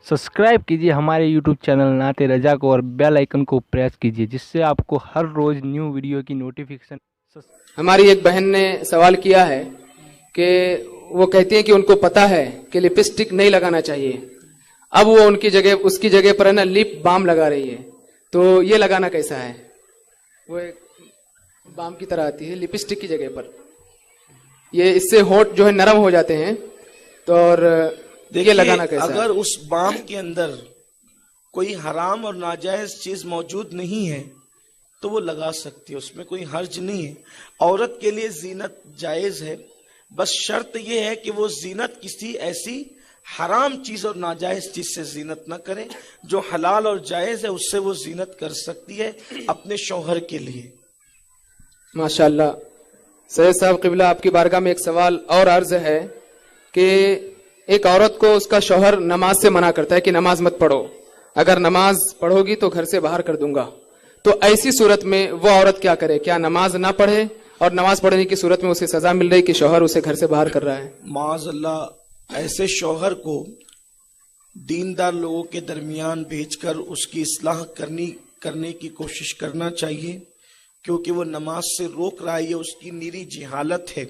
Subscribe कीजिए हमारे YouTube channel नाते रजा को और बेल आइकन को प्रेस कीजिए, जिससे आपको हर रोज न्यू वीडियो की नोटिफिकेशन। हमारी एक बहन ने सवाल किया है कि वो कहती है कि उनको पता है कि लिपस्टिक नहीं लगाना चाहिए, अब वो उसकी जगह पर है ना लिप बाम लगा रही है, तो ये लगाना कैसा है? वो एक बाम की तरह आती है लिपस्टिक की जगह पर, ये इससे होंठ जो है नरम हो जाते हैं, तो और ये लगाना कैसा है? अगर उस बाम के अंदर कोई हराम और नाजायज चीज मौजूद नहीं है तो वो लगा सकती है, उसमें कोई हर्ज नहीं है। औरत के लिए जीनत जायज है, बस शर्त ये है कि वो जीनत किसी ऐसी हराम चीज और नाजायज चीज से जीनत ना करे, जो हलाल और जायज है उससे वो जीनत कर सकती है अपने शौहर के लिए। माशाअल्लाह। सैयद साहब क़िबला, आपकी बारगाह में एक सवाल और अर्ज है कि एक औरत को उसका शौहर नमाज से मना करता है कि नमाज मत पढ़ो, अगर नमाज पढ़ोगी तो घर से बाहर कर दूंगा, तो ऐसी सूरत में वो औरत क्या करे? क्या नमाज ना पढ़े और नमाज पढ़ने की सूरत में उसे सजा मिल रही कि शौहर उसे घर से बाहर कर रहा है? माज़अल्लाह, ऐसे शौहर को दीनदार लोगों के दरमियान भेजकर उसकी इस्लाह करने की कोशिश करना चाहिए, क्योंकि वो नमाज से रोक रहा है, ये उसकी निरी जिहालत है।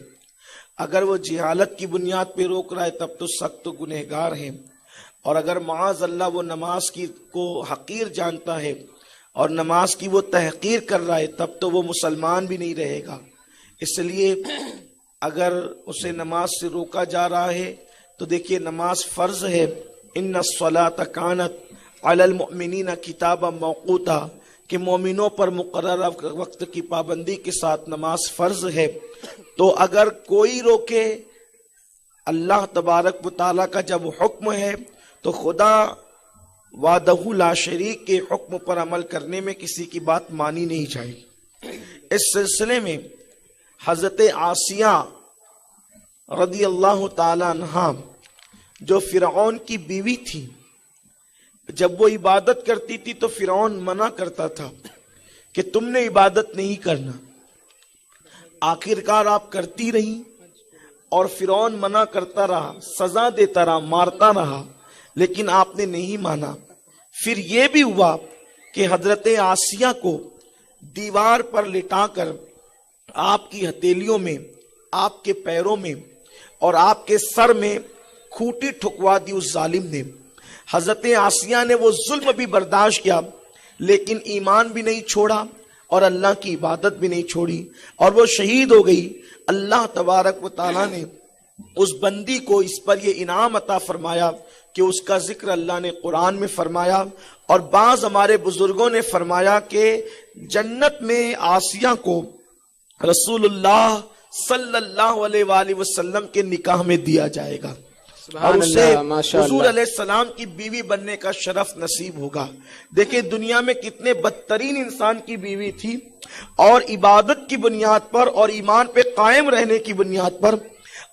अगर वो जिहालत की बुनियाद पे रोक रहा है तब तो सख्त गुनहगार है, और अगर माज़अल्लाह वो नमाज की को हकीर जानता है और नमाज की वो तहकीर कर रहा है तब तो वो मुसलमान भी नहीं रहेगा। इसलिए अगर उसे नमाज से रोका जा रहा है तो देखिए, नमाज फर्ज है, इन्नस्सलात कानत अलल मुमिनीना किताबा मौक़ूता, कि मोमिनों पर मुकर्रर वक्त की पाबंदी के साथ नमाज फर्ज है। तो अगर कोई रोके, अल्लाह तबारक व तआला का जब हुक्म है तो खुदा वादहु ला शरीक के हुक्म पर अमल करने में किसी की बात मानी नहीं जाएगी। इस सिलसिले में हजरत आसिया रदी अल्लाह ताला अन्हा, जो फिरौन की बीवी थी, जब वो इबादत करती थी तो फिरौन मना करता था कि तुमने इबादत नहीं करना। आखिरकार आप करती रही और फिरौन मना करता रहा, सजा देता रहा, मारता रहा, लेकिन आपने नहीं माना। फिर यह भी हुआ कि हजरत आसिया को दीवार पर लिटाकर आपकी हथेलियों में, आपके पैरों में और आपके सर में खूंटी ठुकवा दी उस जालिम ने। हजरत आसिया ने वो जुल्म भी बर्दाश्त किया, लेकिन ईमान भी नहीं छोड़ा और अल्लाह की इबादत भी नहीं छोड़ी, और वो शहीद हो गई। अल्लाह तबारक व तआला ने उस बंदी को इस पर ये इनाम अता फरमाया कि उसका जिक्र अल्लाह ने कुरान में फरमाया, और बाज हमारे बुजुर्गों ने फरमाया कि जन्नत में आसिया को रसूलुल्लाह सल्लल्लाहु अलैहि वसल्लम के निकाह में दिया जाएगा और उसे हुजूर अलैहिस्सलाम की बीवी बनने का शरफ नसीब होगा। देखिए, दुनिया में कितने बदतरीन इंसान की बीवी थी, और इबादत की बुनियाद पर और ईमान पे कायम रहने की बुनियाद पर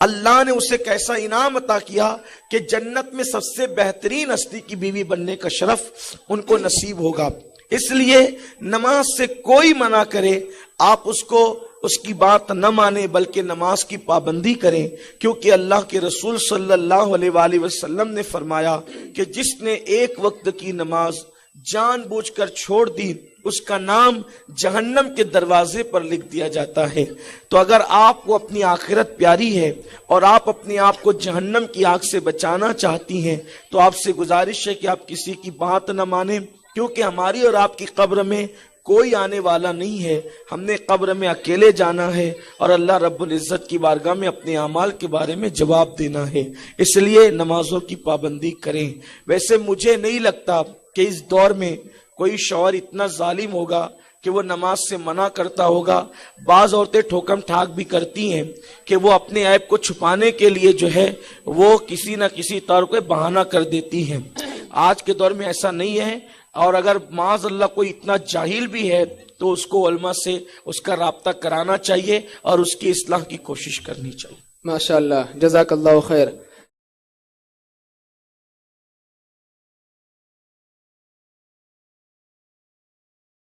अल्लाह ने उसे कैसा इनाम अता किया कि जन्नत में सबसे बेहतरीन हस्ती की बीवी बनने का शरफ उनको नसीब होगा। इसलिए नमाज से कोई मना करे, आप उसकी बात न माने, बल्कि नमाज की पाबंदी करें, क्योंकि अल्लाह के रसूल सल्लल्लाहु अलैहि वसल्लम ने फरमाया कि जिसने एक वक्त की नमाज जानबूझकर छोड़ दी, उसका नाम जहन्नम के दरवाजे पर लिख दिया जाता है। तो अगर आपको अपनी आखिरत प्यारी है और आप अपने आप को जहन्नम की आग से बचाना चाहती हैं, तो आपसे गुजारिश है कि आप किसी की बात न माने, क्योंकि हमारी और आपकी कब्र में कोई आने वाला नहीं है। हमने कब्र में अकेले जाना है और अल्लाह रब्बुल इज्जत की बारगाह में अपने अमाल के बारे में जवाब देना है। इसलिए नमाजों की पाबंदी करें। वैसे मुझे नहीं लगता कि इस दौर में कोई शौहर इतना जालिम होगा कि वो नमाज से मना करता होगा। बाज औरतें ठोकम ठाक भी करती हैं कि वो अपने ऐब को छुपाने के लिए जो है वो किसी न किसी तौर पे बहाना कर देती हैं। आज के दौर में ऐसा नहीं है, और अगर माज़अल्लाह कोई इतना जाहिल भी है तो उसको उलमा से उसका राब्ता कराना चाहिए और उसकी इस्लाह की कोशिश करनी चाहिए। माशाअल्लाह, जज़ाकल्लाहु खैर।